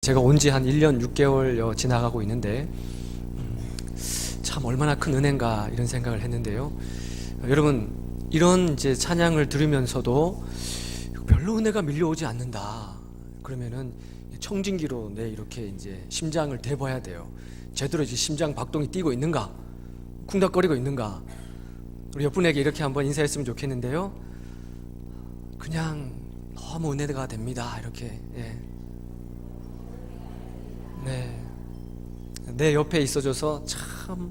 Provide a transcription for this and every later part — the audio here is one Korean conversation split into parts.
제가 온 지 한 1년 6개월 지나가고 있는데 참 얼마나 큰 은혜인가 이런 생각을 했는데요. 여러분, 이런 이제 찬양을 들으면서도 별로 은혜가 밀려오지 않는다 그러면은 청진기로 이렇게 이제 심장을 대봐야 돼요. 제대로 이제 심장 박동이 뛰고 있는가, 쿵닥거리고 있는가. 우리 옆 분에게 이렇게 한번 인사했으면 좋겠는데요. 그냥 너무 은혜가 됩니다. 이렇게. 네. 내 옆에 있어줘서 참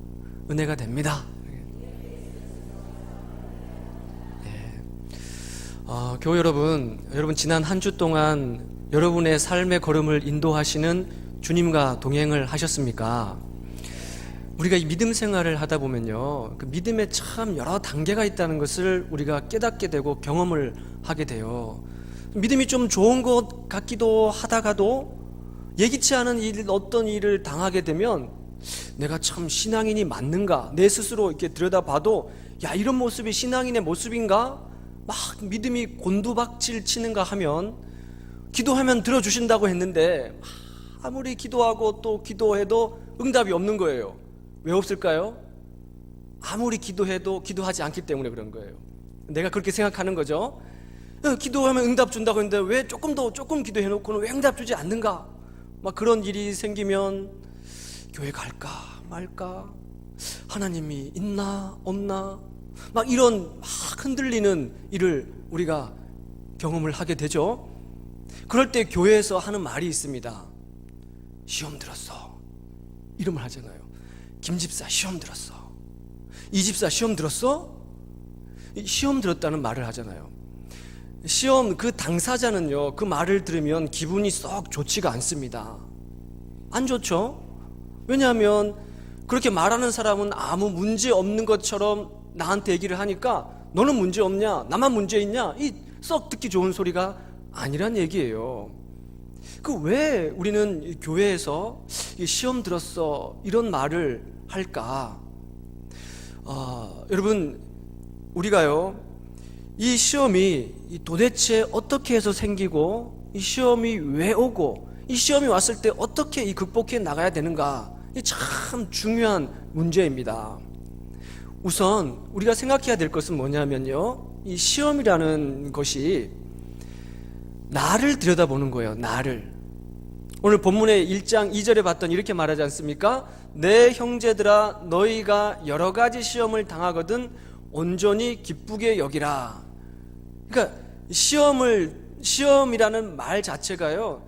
은혜가 됩니다. 교회 여러분 지난 한 주 동안 여러분의 삶의 걸음을 인도하시는 주님과 동행을 하셨습니까? 우리가 이 믿음 생활을 하다 보면요, 그 믿음에 참 여러 단계가 있다는 것을 우리가 깨닫게 되고 경험을 하게 돼요. 믿음이 좀 좋은 것 같기도 하다가도 예기치 않은 어떤 일을 당하게 되면 내가 참 신앙인이 맞는가, 내 스스로 이렇게 들여다봐도 야, 이런 모습이 신앙인의 모습인가? 막 믿음이 곤두박질 치는가 하면, 기도하면 들어주신다고 했는데 아무리 기도하고 또 기도해도 응답이 없는 거예요. 왜 없을까요? 아무리 기도해도 기도하지 않기 때문에 그런 거예요. 내가 그렇게 생각하는 거죠. 기도하면 응답 준다고 했는데 왜 조금 기도해놓고는 왜 응답 주지 않는가? 막 그런 일이 생기면 교회 갈까 말까, 하나님이 있나 없나, 막 이런 막 흔들리는 일을 우리가 경험을 하게 되죠. 그럴 때 교회에서 하는 말이 있습니다. 시험 들었어, 이런 말 하잖아요. 김 집사 시험 들었어, 이 집사 시험 들었어? 시험 들었다는 말을 하잖아요. 시험, 그 당사자는요, 그 말을 들으면 기분이 썩 좋지가 않습니다. 안 좋죠? 왜냐하면 그렇게 말하는 사람은 아무 문제 없는 것처럼 나한테 얘기를 하니까 너는 문제 없냐, 나만 문제 있냐, 이 썩 듣기 좋은 소리가 아니란 얘기예요. 그 왜 우리는 도교회에서 시험 들었어 이런 말을 할까? 여러분, 우리가요, 이 시험이 도대체 어떻게 해서 생기고, 이 시험이 왜 오고, 이 시험이 왔을 때 어떻게 이 극복해 나가야 되는가, 이 참 중요한 문제입니다. 우선 우리가 생각해야 될 것은 뭐냐면요, 이 시험이라는 것이 나를 들여다보는 거예요. 나를. 오늘 본문의 1장 2절에 봤더니 이렇게 말하지 않습니까? 내 형제들아, 너희가 여러 가지 시험을 당하거든 온전히 기쁘게 여기라. 그러니까 시험이라는 말 자체가요,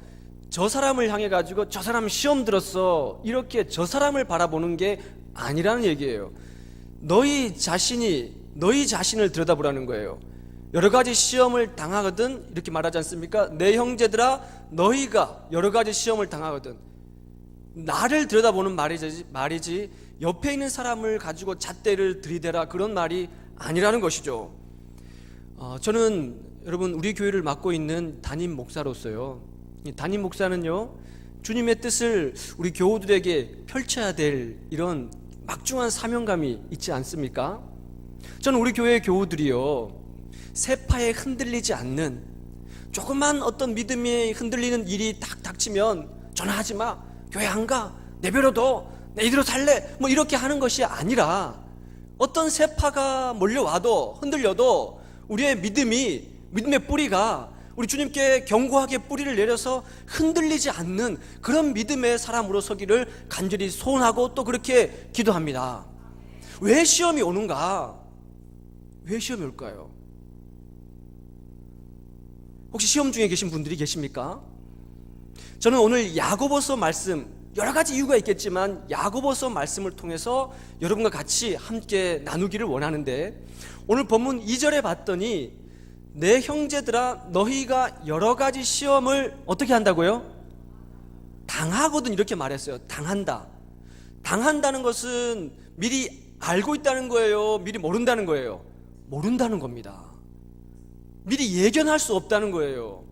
저 사람을 향해 가지고 저 사람 시험 들었어 이렇게 저 사람을 바라보는 게 아니라는 얘기예요. 너희 자신을 들여다보라는 거예요. 여러 가지 시험을 당하거든 이렇게 말하지 않습니까? 내 형제들아, 너희가 여러 가지 시험을 당하거든. 나를 들여다보는 말이지 옆에 있는 사람을 가지고 잣대를 들이대라 그런 말이 아니라는 것이죠. 저는 여러분, 우리 교회를 맡고 있는 담임 목사로서요, 이 담임 목사는요, 주님의 뜻을 우리 교우들에게 펼쳐야 될 이런 막중한 사명감이 있지 않습니까? 저는 우리 교회의 교우들이요, 세파에 흔들리지 않는, 조그만 어떤 믿음이 흔들리는 일이 딱 닥치면 전화하지 마, 교회 안 가, 내버려둬, 내 이대로 살래, 뭐 이렇게 하는 것이 아니라, 어떤 세파가 몰려와도 흔들려도 우리의 믿음의 뿌리가 우리 주님께 견고하게 뿌리를 내려서 흔들리지 않는 그런 믿음의 사람으로 서기를 간절히 소원하고 또 그렇게 기도합니다. 왜 시험이 오는가? 왜 시험이 올까요? 혹시 시험 중에 계신 분들이 계십니까? 저는 오늘 야고보서 말씀, 여러 가지 이유가 있겠지만 야고보서 말씀을 통해서 여러분과 같이 함께 나누기를 원하는데, 오늘 본문 2절에 봤더니 내 형제들아, 너희가 여러 가지 시험을 어떻게 한다고요? 당하거든 이렇게 말했어요. 당한다는 것은 미리 알고 있다는 거예요? 미리 모른다는 거예요? 모른다는 겁니다. 미리 예견할 수 없다는 거예요.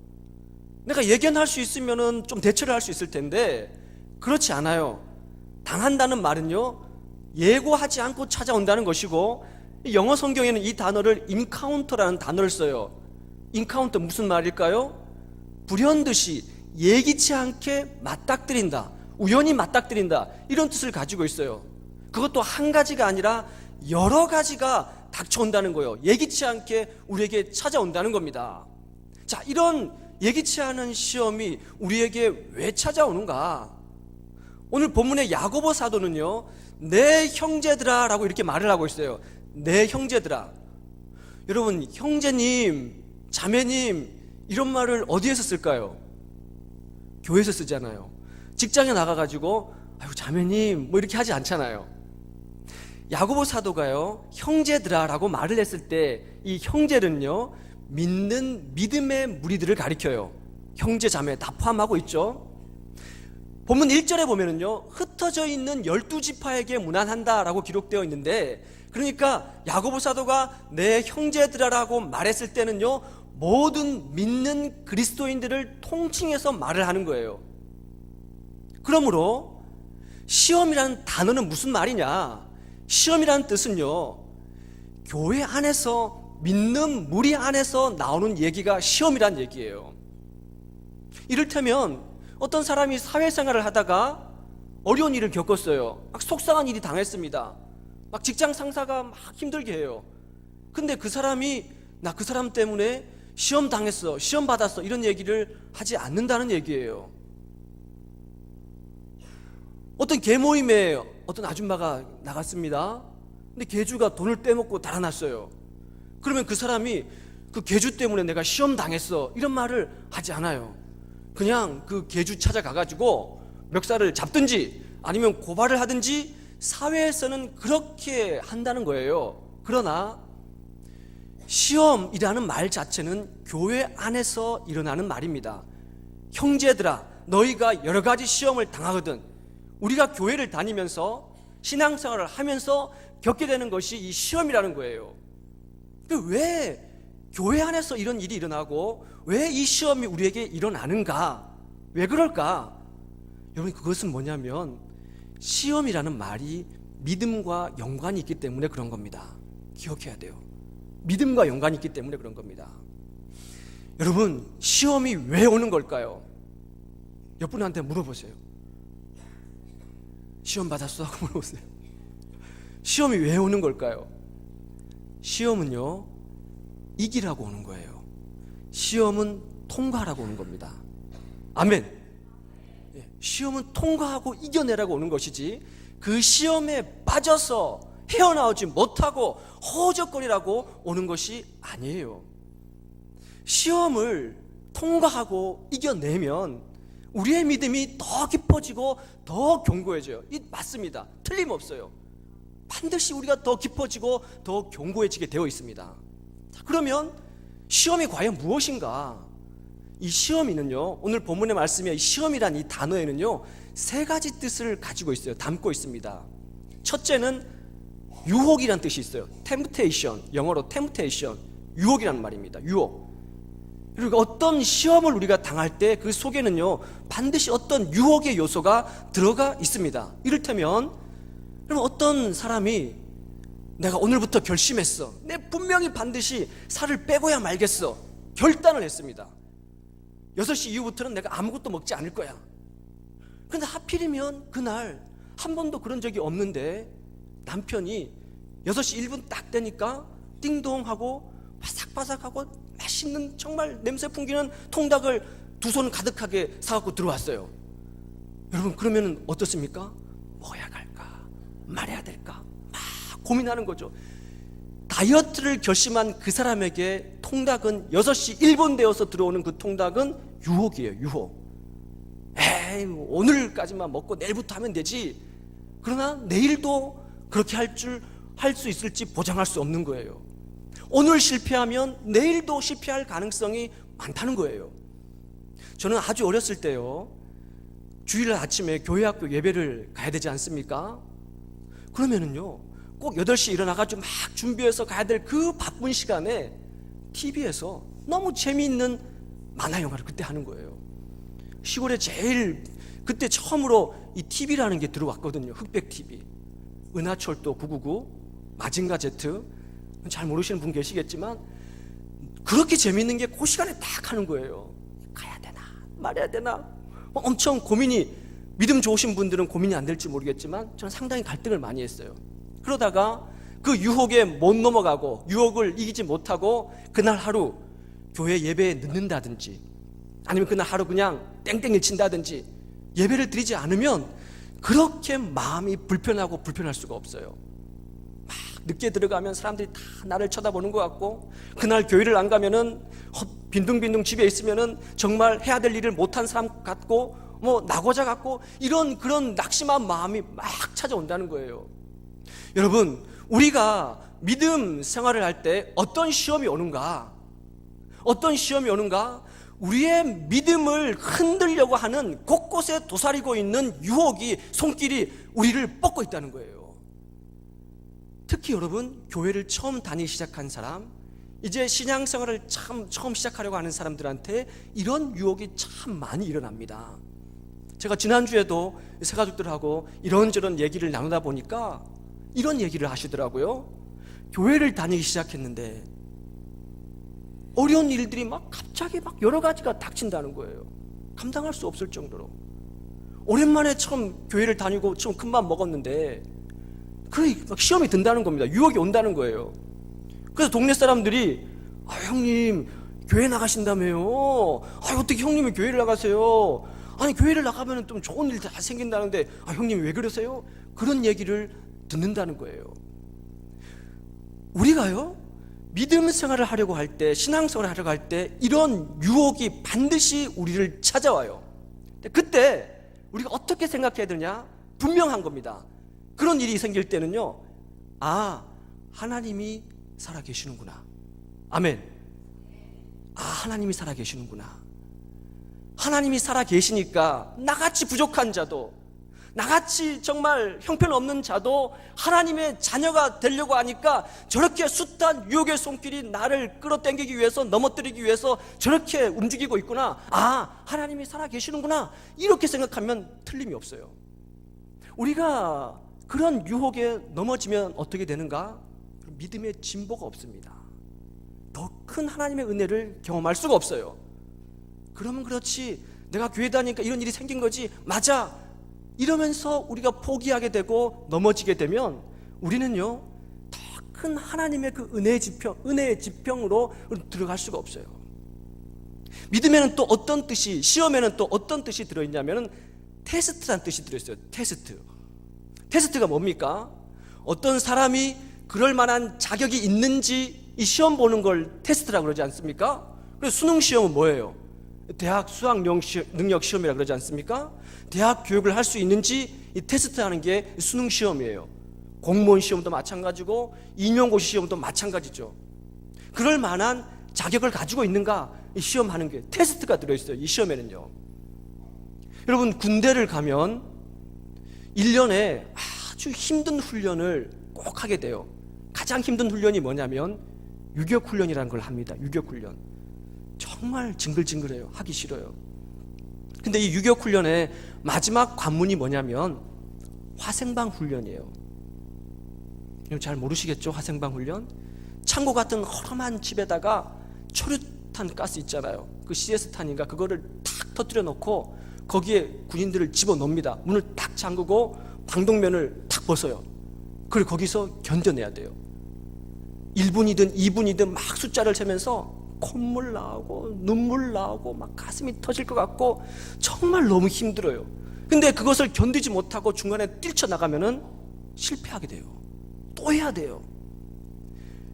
내가 예견할 수 있으면은 좀 대처를 할 수 있을 텐데 그렇지 않아요. 당한다는 말은요, 예고하지 않고 찾아온다는 것이고, 영어 성경에는 이 단어를 인카운터라는 단어를 써요. 인카운터 무슨 말일까요? 불현듯이 예기치 않게 맞닥뜨린다, 우연히 맞닥뜨린다, 이런 뜻을 가지고 있어요. 그것도 한 가지가 아니라 여러 가지가 닥쳐온다는 거예요. 예기치 않게 우리에게 찾아온다는 겁니다. 자, 이런 예기치 않은 시험이 우리에게 왜 찾아오는가? 오늘 본문의 야고보 사도는요, 내 형제들아 라고 이렇게 말을 하고 있어요. 내 형제들아. 여러분, 형제님, 자매님, 이런 말을 어디에서 쓸까요? 교회에서 쓰잖아요. 직장에 나가가지고 아유 자매님 뭐 이렇게 하지 않잖아요. 야고보 사도가요, 형제들아 라고 말을 했을 때 이 형제는요, 믿는 믿음의 무리들을 가리켜요. 형제 자매 다 포함하고 있죠. 본문 1절에 보면은요, 흩어져 있는 12지파에게 문안한다 라고 기록되어 있는데, 그러니까 야고보 사도가 내 형제들아라고 말했을 때는요, 모든 믿는 그리스도인들을 통칭해서 말을 하는 거예요. 그러므로 시험이라는 단어는 무슨 말이냐? 시험이라는 뜻은요, 교회 안에서 믿는 무리 안에서 나오는 얘기가 시험이란 얘기예요. 이를테면 어떤 사람이 사회생활을 하다가 어려운 일을 겪었어요. 막 속상한 일이 당했습니다. 막 직장 상사가 막 힘들게 해요. 근데 그 사람이 나 그 사람 때문에 시험 당했어, 시험 받았어, 이런 얘기를 하지 않는다는 얘기예요. 어떤 계모임에 어떤 아줌마가 나갔습니다. 근데 계주가 돈을 떼먹고 달아났어요. 그러면 그 사람이 그 계주 때문에 내가 시험 당했어, 이런 말을 하지 않아요. 그냥 그 계주 찾아가가지고 멱살을 잡든지 아니면 고발을 하든지 사회에서는 그렇게 한다는 거예요. 그러나 시험이라는 말 자체는 교회 안에서 일어나는 말입니다. 형제들아, 너희가 여러 가지 시험을 당하거든 우리가 교회를 다니면서 신앙생활을 하면서 겪게 되는 것이 이 시험이라는 거예요. 왜 교회 안에서 이런 일이 일어나고 왜 이 시험이 우리에게 일어나는가? 왜 그럴까? 여러분, 그것은 뭐냐면 시험이라는 말이 믿음과 연관이 있기 때문에 그런 겁니다. 기억해야 돼요. 믿음과 연관이 있기 때문에 그런 겁니다. 여러분, 시험이 왜 오는 걸까요? 옆분한테 물어보세요. 시험 받았어? 하고 물어보세요. 시험이 왜 오는 걸까요? 시험은요, 이기라고 오는 거예요. 시험은 통과하라고 오는 겁니다. 아멘. 시험은 통과하고 이겨내라고 오는 것이지, 그 시험에 빠져서 헤어나오지 못하고 허우적거리라고 오는 것이 아니에요. 시험을 통과하고 이겨내면 우리의 믿음이 더 깊어지고 더 견고해져요. 이 맞습니다. 틀림없어요. 반드시 우리가 더 깊어지고 더 견고해지게 되어 있습니다. 자, 그러면 시험이 과연 무엇인가? 이 시험이는요, 오늘 본문의 말씀에 이 시험이란 이 단어에는요, 세 가지 뜻을 가지고 있어요. 담고 있습니다. 첫째는 유혹이란 뜻이 있어요. temptation, 영어로 temptation, 유혹이라는 말입니다. 유혹. 그리고 어떤 시험을 우리가 당할 때 그 속에는요, 반드시 어떤 유혹의 요소가 들어가 있습니다. 이를테면, 그럼 어떤 사람이 내가 오늘부터 결심했어, 내 분명히 반드시 살을 빼고야 말겠어, 결단을 했습니다. 6시 이후부터는 내가 아무것도 먹지 않을 거야. 그런데 하필이면 그날 한 번도 그런 적이 없는데 남편이 6시 1분 딱 되니까 띵동하고 바삭바삭하고 맛있는 정말 냄새 풍기는 통닭을 2손 가득하게 사갖고 들어왔어요. 여러분, 그러면 어떻습니까? 먹어야 갈까 말해야 될까 막 고민하는 거죠. 다이어트를 결심한 그 사람에게 통닭은 6시 1분 되어서 들어오는 그 통닭은 유혹이에요. 유혹. 에이, 오늘까지만 먹고 내일부터 하면 되지. 그러나 내일도 그렇게 할 수 있을지 보장할 수 없는 거예요. 오늘 실패하면 내일도 실패할 가능성이 많다는 거예요. 저는 아주 어렸을 때요, 주일 아침에 교회 학교 예배를 가야 되지 않습니까? 그러면은요, 꼭 8시에 일어나가지고 막 준비해서 가야 될 그 바쁜 시간에 TV에서 너무 재미있는 만화 영화를 그때 하는 거예요. 시골에 제일 그때 처음으로 이 TV라는 게 들어왔거든요. 흑백 TV. 은하철도 999, 마징가 제트. 잘 모르시는 분 계시겠지만 그렇게 재미있는 게 그 시간에 딱 하는 거예요. 가야 되나 말해야 되나? 엄청 고민이, 믿음 좋으신 분들은 고민이 안 될지 모르겠지만 저는 상당히 갈등을 많이 했어요. 그러다가 그 유혹에 못 넘어가고 유혹을 이기지 못하고 그날 하루 교회 예배에 늦는다든지 아니면 그날 하루 그냥 땡땡이 친다든지 예배를 드리지 않으면 그렇게 마음이 불편하고 불편할 수가 없어요. 막 늦게 들어가면 사람들이 다 나를 쳐다보는 것 같고, 그날 교회를 안 가면은 빈둥빈둥 집에 있으면은 정말 해야 될 일을 못한 사람 같고 나고자 같고, 이런 그런 낙심한 마음이 막 찾아온다는 거예요. 여러분, 우리가 믿음 생활을 할 때 어떤 시험이 오는가? 우리의 믿음을 흔들려고 하는 곳곳에 도사리고 있는 유혹이, 손길이 우리를 뻗고 있다는 거예요. 특히 여러분, 교회를 처음 다니기 시작한 사람, 이제 신앙생활을 처음 시작하려고 하는 사람들한테 이런 유혹이 참 많이 일어납니다. 제가 지난주에도 새가족들하고 이런저런 얘기를 나누다 보니까 이런 얘기를 하시더라고요. 교회를 다니기 시작했는데 어려운 일들이 막 갑자기 막 여러 가지가 닥친다는 거예요. 감당할 수 없을 정도로. 오랜만에 처음 교회를 다니고 처음 큰맘 먹었는데 막 시험이 든다는 겁니다. 유혹이 온다는 거예요. 그래서 동네 사람들이 형님 교회 나가신다며요. 어떻게 형님이 교회를 나가세요? 아니 교회를 나가면 좀 좋은 일 다 생긴다는데 형님 왜 그러세요? 그런 얘기를 듣는다는 거예요. 우리가요, 믿음 생활을 하려고 할 때, 신앙생활을 하려고 할 때 이런 유혹이 반드시 우리를 찾아와요. 그때 우리가 어떻게 생각해야 되냐? 분명한 겁니다. 그런 일이 생길 때는요, 하나님이 살아계시는구나. 아멘. 하나님이 살아계시는구나. 하나님이 살아계시니까 나같이 부족한 자도, 나같이 정말 형편없는 자도 하나님의 자녀가 되려고 하니까 저렇게 숱한 유혹의 손길이 나를 끌어당기기 위해서, 넘어뜨리기 위해서 저렇게 움직이고 있구나. 하나님이 살아계시는구나. 이렇게 생각하면 틀림이 없어요. 우리가 그런 유혹에 넘어지면 어떻게 되는가? 믿음의 진보가 없습니다. 더 큰 하나님의 은혜를 경험할 수가 없어요. 그러면 그렇지, 내가 교회 다니니까 이런 일이 생긴 거지, 맞아, 이러면서 우리가 포기하게 되고 넘어지게 되면 우리는요, 더 큰 하나님의 그 은혜의 지평으로 들어갈 수가 없어요. 믿음에는 또 어떤 뜻이, 시험에는 또 어떤 뜻이 들어있냐면 테스트라는 뜻이 들어있어요. 테스트가 뭡니까? 어떤 사람이 그럴 만한 자격이 있는지 이 시험 보는 걸 테스트라고 그러지 않습니까? 그래서 수능 시험은 뭐예요? 대학 수학 능력 시험이라 그러지 않습니까? 대학 교육을 할 수 있는지 이 테스트하는 게 수능 시험이에요. 공무원 시험도 마찬가지고 임용고시 시험도 마찬가지죠. 그럴 만한 자격을 가지고 있는가, 이 시험하는 게 테스트가 들어있어요. 이 시험에는요. 여러분, 군대를 가면 1년에 아주 힘든 훈련을 꼭 하게 돼요. 가장 힘든 훈련이 뭐냐면 유격훈련이라는 걸 합니다. 유격훈련. 정말 징글징글해요. 하기 싫어요. 근데 이 유격훈련의 마지막 관문이 뭐냐면 화생방 훈련이에요. 잘 모르시겠죠? 화생방 훈련? 창고 같은 허름한 집에다가 초류탄 가스 있잖아요. 그 CS탄인가 그거를 탁 터뜨려 놓고 거기에 군인들을 집어넣습니다. 문을 탁 잠그고 방독면을 탁 벗어요. 그리고 거기서 견뎌내야 돼요. 1분이든 2분이든 막 숫자를 세면서 콧물 나오고 눈물 나오고 막 가슴이 터질 것 같고 정말 너무 힘들어요. 근데 그것을 견디지 못하고 중간에 뛰쳐나가면은 실패하게 돼요. 또 해야 돼요.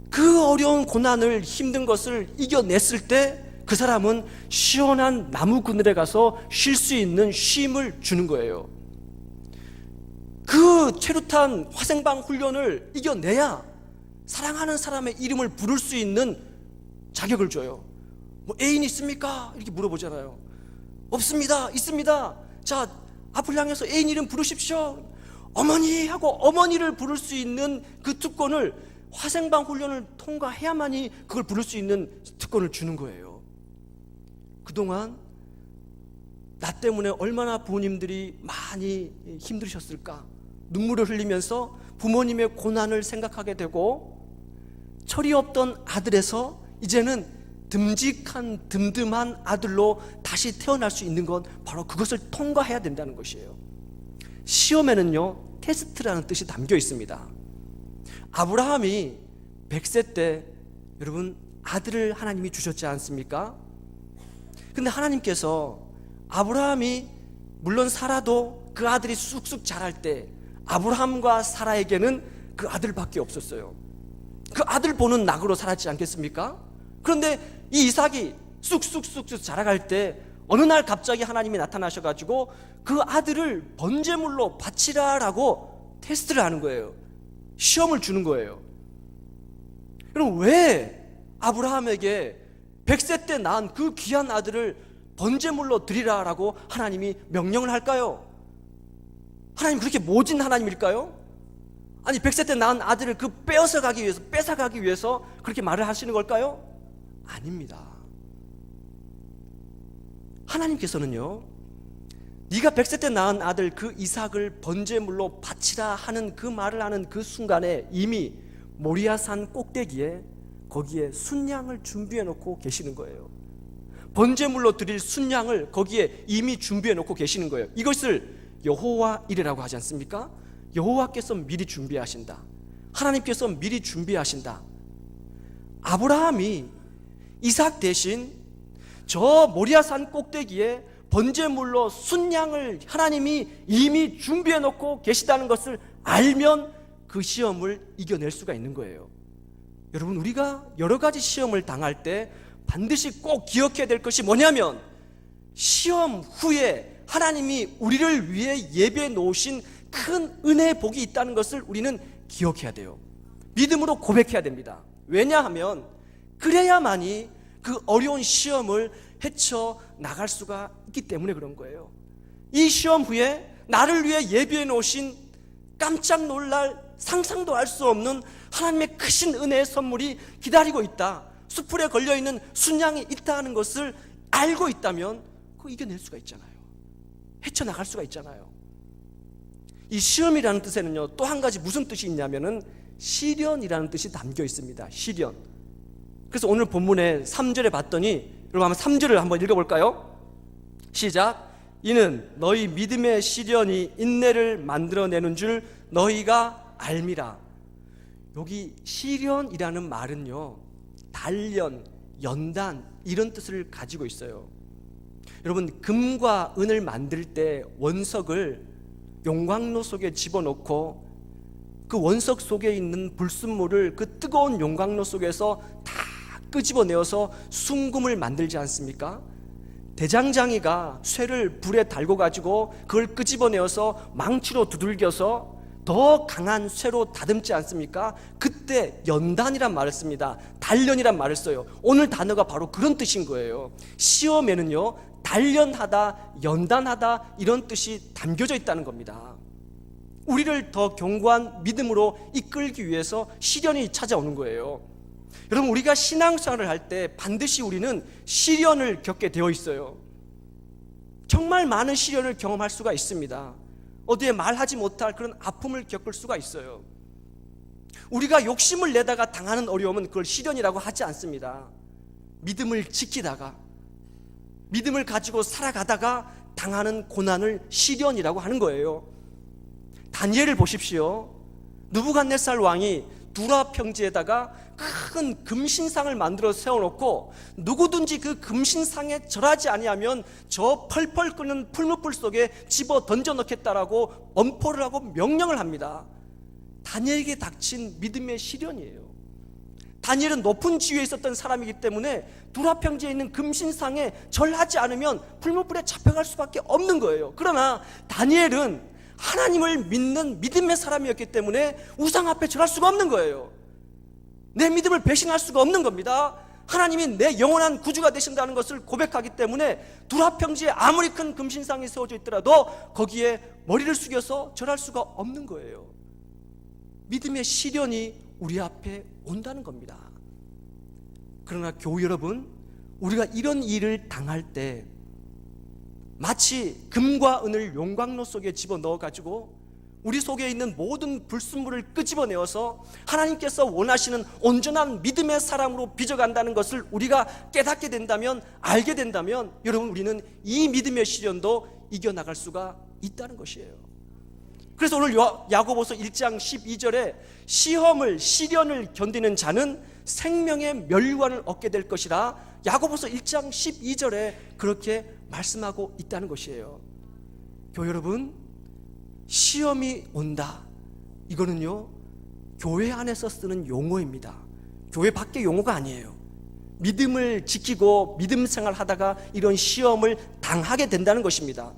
그 어려운 고난을, 힘든 것을 이겨냈을 때 그 사람은 시원한 나무 그늘에 가서 쉴 수 있는 쉼을 주는 거예요. 그 최루탄 화생방 훈련을 이겨내야 사랑하는 사람의 이름을 부를 수 있는 자격을 줘요. 애인 있습니까? 이렇게 물어보잖아요. 없습니다. 있습니다. 자, 앞을 향해서 애인 이름 부르십시오. 어머니 하고 어머니를 부를 수 있는 그 특권을 화생방 훈련을 통과해야만이 그걸 부를 수 있는 특권을 주는 거예요. 그동안 나 때문에 얼마나 부모님들이 많이 힘드셨을까? 눈물을 흘리면서 부모님의 고난을 생각하게 되고 철이 없던 아들에서 이제는 듬직한 듬듬한 아들로 다시 태어날 수 있는 건 바로 그것을 통과해야 된다는 것이에요. 시험에는요, 테스트라는 뜻이 담겨 있습니다. 아브라함이 100세 때 여러분 아들을 하나님이 주셨지 않습니까? 근데 하나님께서 아브라함이 물론 사라도 그 아들이 쑥쑥 자랄 때 아브라함과 사라에게는 그 아들밖에 없었어요. 그 아들 보는 낙으로 살았지 않겠습니까? 그런데 이 이삭이 쑥쑥쑥쑥 자라갈 때 어느 날 갑자기 하나님이 나타나셔가지고 그 아들을 번제물로 바치라라고 테스트를 하는 거예요. 시험을 주는 거예요. 그럼 왜 아브라함에게 100세 때 낳은 그 귀한 아들을 번제물로 드리라라고 하나님이 명령을 할까요? 하나님 그렇게 모진 하나님일까요? 아니 100세 때 낳은 아들을 그 뺏어가기 위해서 그렇게 말을 하시는 걸까요? 아닙니다. 하나님께서는요, 네가 100세 때 낳은 아들 그 이삭을 번제물로 바치라 하는 그 말을 하는 그 순간에 이미 모리아산 꼭대기에 거기에 순양을 준비해 놓고 계시는 거예요. 번제물로 드릴 순양을 거기에 이미 준비해 놓고 계시는 거예요. 이것을 여호와 이레라고 하지 않습니까? 여호와께서 미리 준비하신다. 하나님께서 미리 준비하신다. 아브라함이 이삭 대신 저 모리아산 꼭대기에 번제물로 순양을 하나님이 이미 준비해 놓고 계시다는 것을 알면 그 시험을 이겨낼 수가 있는 거예요. 여러분, 우리가 여러 가지 시험을 당할 때 반드시 꼭 기억해야 될 것이 뭐냐면, 시험 후에 하나님이 우리를 위해 예배해 놓으신 큰 은혜의 복이 있다는 것을 우리는 기억해야 돼요. 믿음으로 고백해야 됩니다. 왜냐하면 그래야만이 그 어려운 시험을 헤쳐 나갈 수가 있기 때문에 그런 거예요. 이 시험 후에 나를 위해 예비해 놓으신 깜짝 놀랄 상상도 할 수 없는 하나님의 크신 은혜의 선물이 기다리고 있다, 수풀에 걸려있는 순양이 있다 하는 것을 알고 있다면 그거 이겨낼 수가 있잖아요. 헤쳐나갈 수가 있잖아요. 이 시험이라는 뜻에는요, 또 한 가지 무슨 뜻이 있냐면은 시련이라는 뜻이 담겨 있습니다. 시련. 그래서 오늘 본문에 3절에 봤더니, 여러분 한번 3절을 한번 읽어볼까요? 시작. 이는 너희 믿음의 시련이 인내를 만들어내는 줄 너희가 알미라. 여기 시련이라는 말은요, 단련, 연단 이런 뜻을 가지고 있어요. 여러분, 금과 은을 만들 때 원석을 용광로 속에 집어넣고 그 원석 속에 있는 불순물을 그 뜨거운 용광로 속에서 다 끄집어내어서 순금을 만들지 않습니까? 대장장이가 쇠를 불에 달고 가지고 그걸 끄집어내어서 망치로 두들겨서 더 강한 쇠로 다듬지 않습니까? 그때 연단이란 말을 씁니다. 단련이란 말을 써요. 오늘 단어가 바로 그런 뜻인 거예요. 시험에는요, 단련하다, 연단하다 이런 뜻이 담겨져 있다는 겁니다. 우리를 더 견고한 믿음으로 이끌기 위해서 시련이 찾아오는 거예요. 여러분, 우리가 신앙생활을 할 때 반드시 우리는 시련을 겪게 되어 있어요. 정말 많은 시련을 경험할 수가 있습니다. 어디에 말하지 못할 그런 아픔을 겪을 수가 있어요. 우리가 욕심을 내다가 당하는 어려움은 그걸 시련이라고 하지 않습니다. 믿음을 지키다가, 믿음을 가지고 살아가다가 당하는 고난을 시련이라고 하는 거예요. 다니엘을 보십시오. 느부갓네살 왕이 두라 평지에다가 큰 금신상을 만들어 세워놓고 누구든지 그 금신상에 절하지 아니하면 저 펄펄 끓는 풀무불 속에 집어 던져 넣겠다라고 엄포를 하고 명령을 합니다. 다니엘에게 닥친 믿음의 시련이에요. 다니엘은 높은 지위에 있었던 사람이기 때문에 두라 평지에 있는 금신상에 절하지 않으면 풀무불에 잡혀갈 수밖에 없는 거예요. 그러나 다니엘은 하나님을 믿는 믿음의 사람이었기 때문에 우상 앞에 절할 수가 없는 거예요. 내 믿음을 배신할 수가 없는 겁니다. 하나님이 내 영원한 구주가 되신다는 것을 고백하기 때문에 두라 평지에 아무리 큰 금신상이 세워져 있더라도 거기에 머리를 숙여서 절할 수가 없는 거예요. 믿음의 시련이 우리 앞에 온다는 겁니다. 그러나 교우 여러분, 우리가 이런 일을 당할 때 마치 금과 은을 용광로 속에 집어넣어 가지고 우리 속에 있는 모든 불순물을 끄집어내어서 하나님께서 원하시는 온전한 믿음의 사람으로 빚어간다는 것을 우리가 깨닫게 된다면, 알게 된다면, 여러분, 우리는 이 믿음의 시련도 이겨나갈 수가 있다는 것이에요. 그래서 오늘 야고보서 1장 12절에 시련을 견디는 자는 생명의 멸류관을 얻게 될 것이라 야고보서 1장 12절에 그렇게 말씀하고 있다는 것이에요. 교회 여러분, 시험이 온다, 이거는요 교회 안에서 쓰는 용어입니다. 교회 밖의 용어가 아니에요. 믿음을 지키고 믿음 생활하다가 이런 시험을 당하게 된다는 것입니다.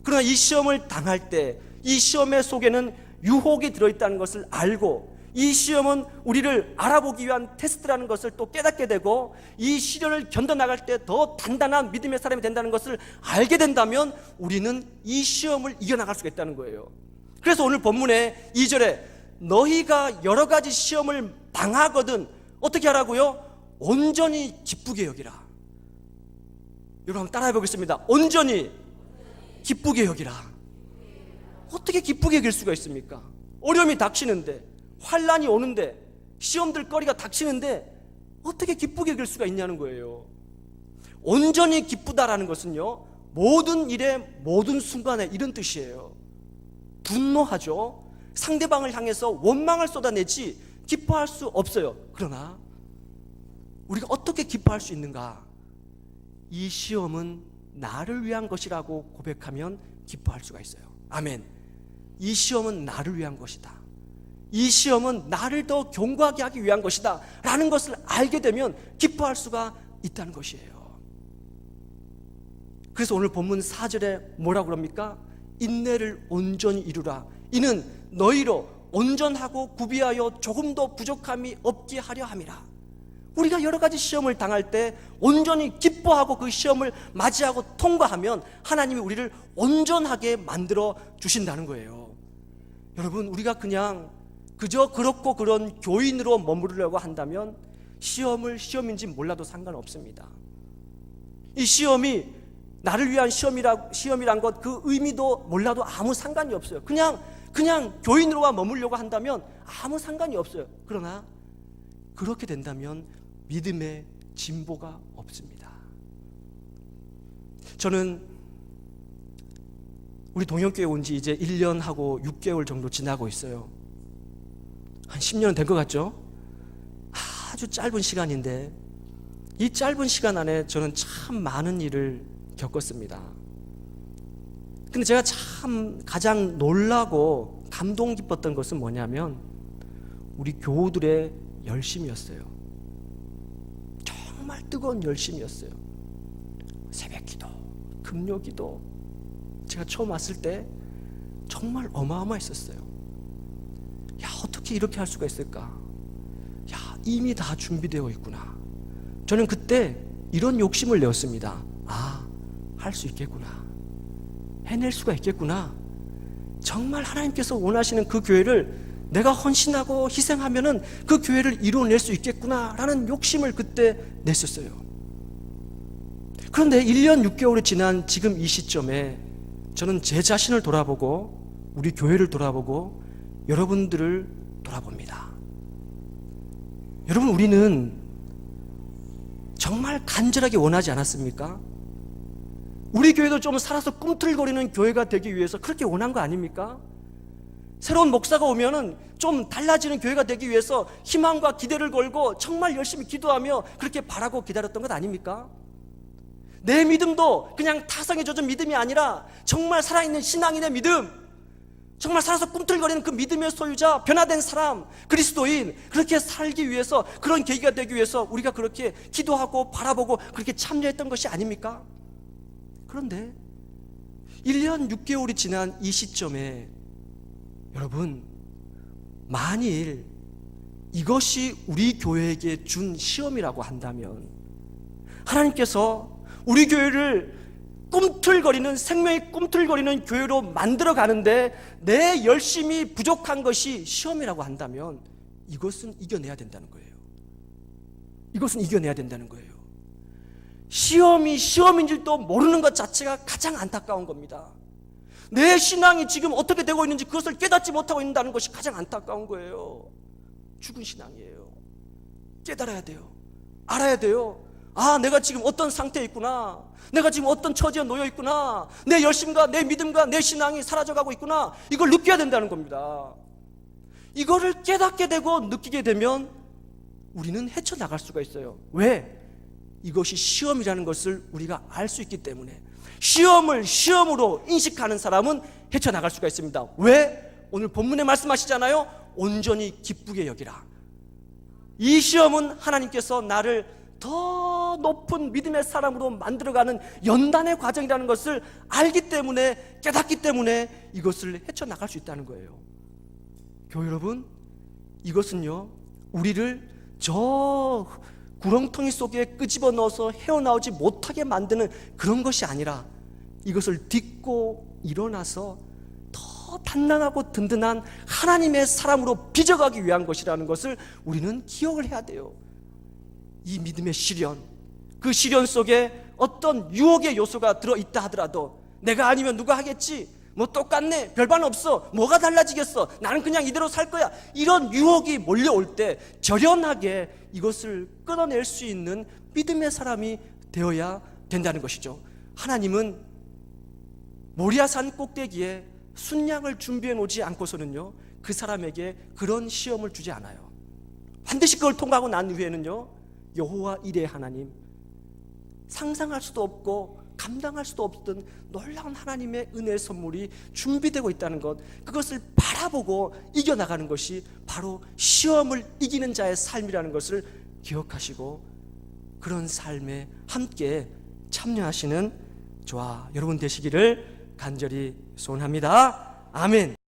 그러나 이 시험을 당할 때 이 시험의 속에는 유혹이 들어있다는 것을 알고, 이 시험은 우리를 알아보기 위한 테스트라는 것을 또 깨닫게 되고, 이 시련을 견뎌나갈 때 더 단단한 믿음의 사람이 된다는 것을 알게 된다면 우리는 이 시험을 이겨나갈 수가 있다는 거예요. 그래서 오늘 본문의 2절에 너희가 여러 가지 시험을 당하거든 어떻게 하라고요? 온전히 기쁘게 여기라. 여러분 한번 따라해 보겠습니다. 온전히 기쁘게 여기라. 어떻게 기쁘게 여길 수가 있습니까? 어려움이 닥치는데, 환난이 오는데, 시험들 거리가 닥치는데 어떻게 기쁘게 여길 수가 있냐는 거예요. 온전히 기쁘다라는 것은요 모든 일에 모든 순간에 이런 뜻이에요. 분노하죠. 상대방을 향해서 원망을 쏟아내지 기뻐할 수 없어요. 그러나 우리가 어떻게 기뻐할 수 있는가? 이 시험은 나를 위한 것이라고 고백하면 기뻐할 수가 있어요. 아멘. 이 시험은 나를 위한 것이다, 이 시험은 나를 더 견고하게 하기 위한 것이다 라는 것을 알게 되면 기뻐할 수가 있다는 것이에요. 그래서 오늘 본문 4절에 뭐라고 그럽니까? 인내를 온전히 이루라. 이는 너희로 온전하고 구비하여 조금도 부족함이 없게 하려 함이라. 우리가 여러 가지 시험을 당할 때 온전히 기뻐하고 그 시험을 맞이하고 통과하면 하나님이 우리를 온전하게 만들어 주신다는 거예요. 여러분, 우리가 그냥 그저 그렇고 그런 교인으로 머무르려고 한다면 시험인지 몰라도 상관없습니다. 이 시험이 나를 위한 시험이란 것, 그 의미도 몰라도 아무 상관이 없어요. 그냥 교인으로만 머물려고 한다면 아무 상관이 없어요. 그러나 그렇게 된다면 믿음의 진보가 없습니다. 저는 우리 동영교회 온 지 이제 1년하고 6개월 정도 지나고 있어요. 한 10년 된 것 같죠? 아주 짧은 시간인데 이 짧은 시간 안에 저는 참 많은 일을 겪었습니다. 근데 제가 참 가장 놀라고 감동 깊었던 것은 뭐냐면 우리 교우들의 열심이었어요. 정말 뜨거운 열심이었어요. 새벽기도, 금요기도, 제가 처음 왔을 때 정말 어마어마했었어요. 야, 어떻게 이렇게 할 수가 있을까? 야, 이미 다 준비되어 있구나. 저는 그때 이런 욕심을 내었습니다. 아, 할 수 있겠구나, 해낼 수가 있겠구나. 정말 하나님께서 원하시는 그 교회를 내가 헌신하고 희생하면은 그 교회를 이루어낼 수 있겠구나 라는 욕심을 그때 냈었어요. 그런데 1년 6개월이 지난 지금 이 시점에 저는 제 자신을 돌아보고 우리 교회를 돌아보고 여러분들을 돌아봅니다. 여러분, 우리는 정말 간절하게 원하지 않았습니까? 우리 교회도 좀 살아서 꿈틀거리는 교회가 되기 위해서 그렇게 원한 거 아닙니까? 새로운 목사가 오면은 좀 달라지는 교회가 되기 위해서 희망과 기대를 걸고 정말 열심히 기도하며 그렇게 바라고 기다렸던 것 아닙니까? 내 믿음도 그냥 타성에 젖은 믿음이 아니라 정말 살아있는 신앙인의 믿음, 정말 살아서 꿈틀거리는 그 믿음의 소유자, 변화된 사람, 그리스도인, 그렇게 살기 위해서, 그런 계기가 되기 위해서 우리가 그렇게 기도하고 바라보고 그렇게 참여했던 것이 아닙니까? 그런데 1년 6개월이 지난 이 시점에 여러분, 만일 이것이 우리 교회에게 준 시험이라고 한다면 하나님께서 우리 교회를 꿈틀거리는, 생명이 꿈틀거리는 교회로 만들어 가는데 내 열심이 부족한 것이 시험이라고 한다면 이것은 이겨내야 된다는 거예요. 이것은 이겨내야 된다는 거예요. 시험이 시험인 줄도 모르는 것 자체가 가장 안타까운 겁니다. 내 신앙이 지금 어떻게 되고 있는지 그것을 깨닫지 못하고 있다는 것이 가장 안타까운 거예요. 죽은 신앙이에요. 깨달아야 돼요. 알아야 돼요. 아, 내가 지금 어떤 상태에 있구나. 내가 지금 어떤 처지에 놓여 있구나. 내 열심과 내 믿음과 내 신앙이 사라져가고 있구나. 이걸 느껴야 된다는 겁니다. 이거를 깨닫게 되고 느끼게 되면 우리는 헤쳐나갈 수가 있어요. 왜? 이것이 시험이라는 것을 우리가 알 수 있기 때문에. 시험을 시험으로 인식하는 사람은 헤쳐나갈 수가 있습니다. 왜? 오늘 본문에 말씀하시잖아요. 온전히 기쁘게 여기라. 이 시험은 하나님께서 나를 더 높은 믿음의 사람으로 만들어가는 연단의 과정이라는 것을 알기 때문에, 깨닫기 때문에 이것을 헤쳐나갈 수 있다는 거예요. 교회 여러분, 이것은요, 우리를 저 구렁텅이 속에 끄집어 넣어서 헤어나오지 못하게 만드는 그런 것이 아니라 이것을 딛고 일어나서 더 단단하고 든든한 하나님의 사람으로 빚어가기 위한 것이라는 것을 우리는 기억을 해야 돼요. 이 믿음의 시련, 그 시련 속에 어떤 유혹의 요소가 들어있다 하더라도 내가 아니면 누가 하겠지? 뭐 똑같네, 별반 없어, 뭐가 달라지겠어, 나는 그냥 이대로 살 거야. 이런 유혹이 몰려올 때 결연하게 이것을 끊어낼 수 있는 믿음의 사람이 되어야 된다는 것이죠. 하나님은 모리아산 꼭대기에 순양을 준비해 놓지 않고서는요, 그 사람에게 그런 시험을 주지 않아요. 반드시 그걸 통과하고 난 후에는요, 여호와 이레 하나님, 상상할 수도 없고 감당할 수도 없던 놀라운 하나님의 은혜의 선물이 준비되고 있다는 것, 그것을 바라보고 이겨나가는 것이 바로 시험을 이기는 자의 삶이라는 것을 기억하시고 그런 삶에 함께 참여하시는 저와 여러분 되시기를 간절히 소원합니다. 아멘.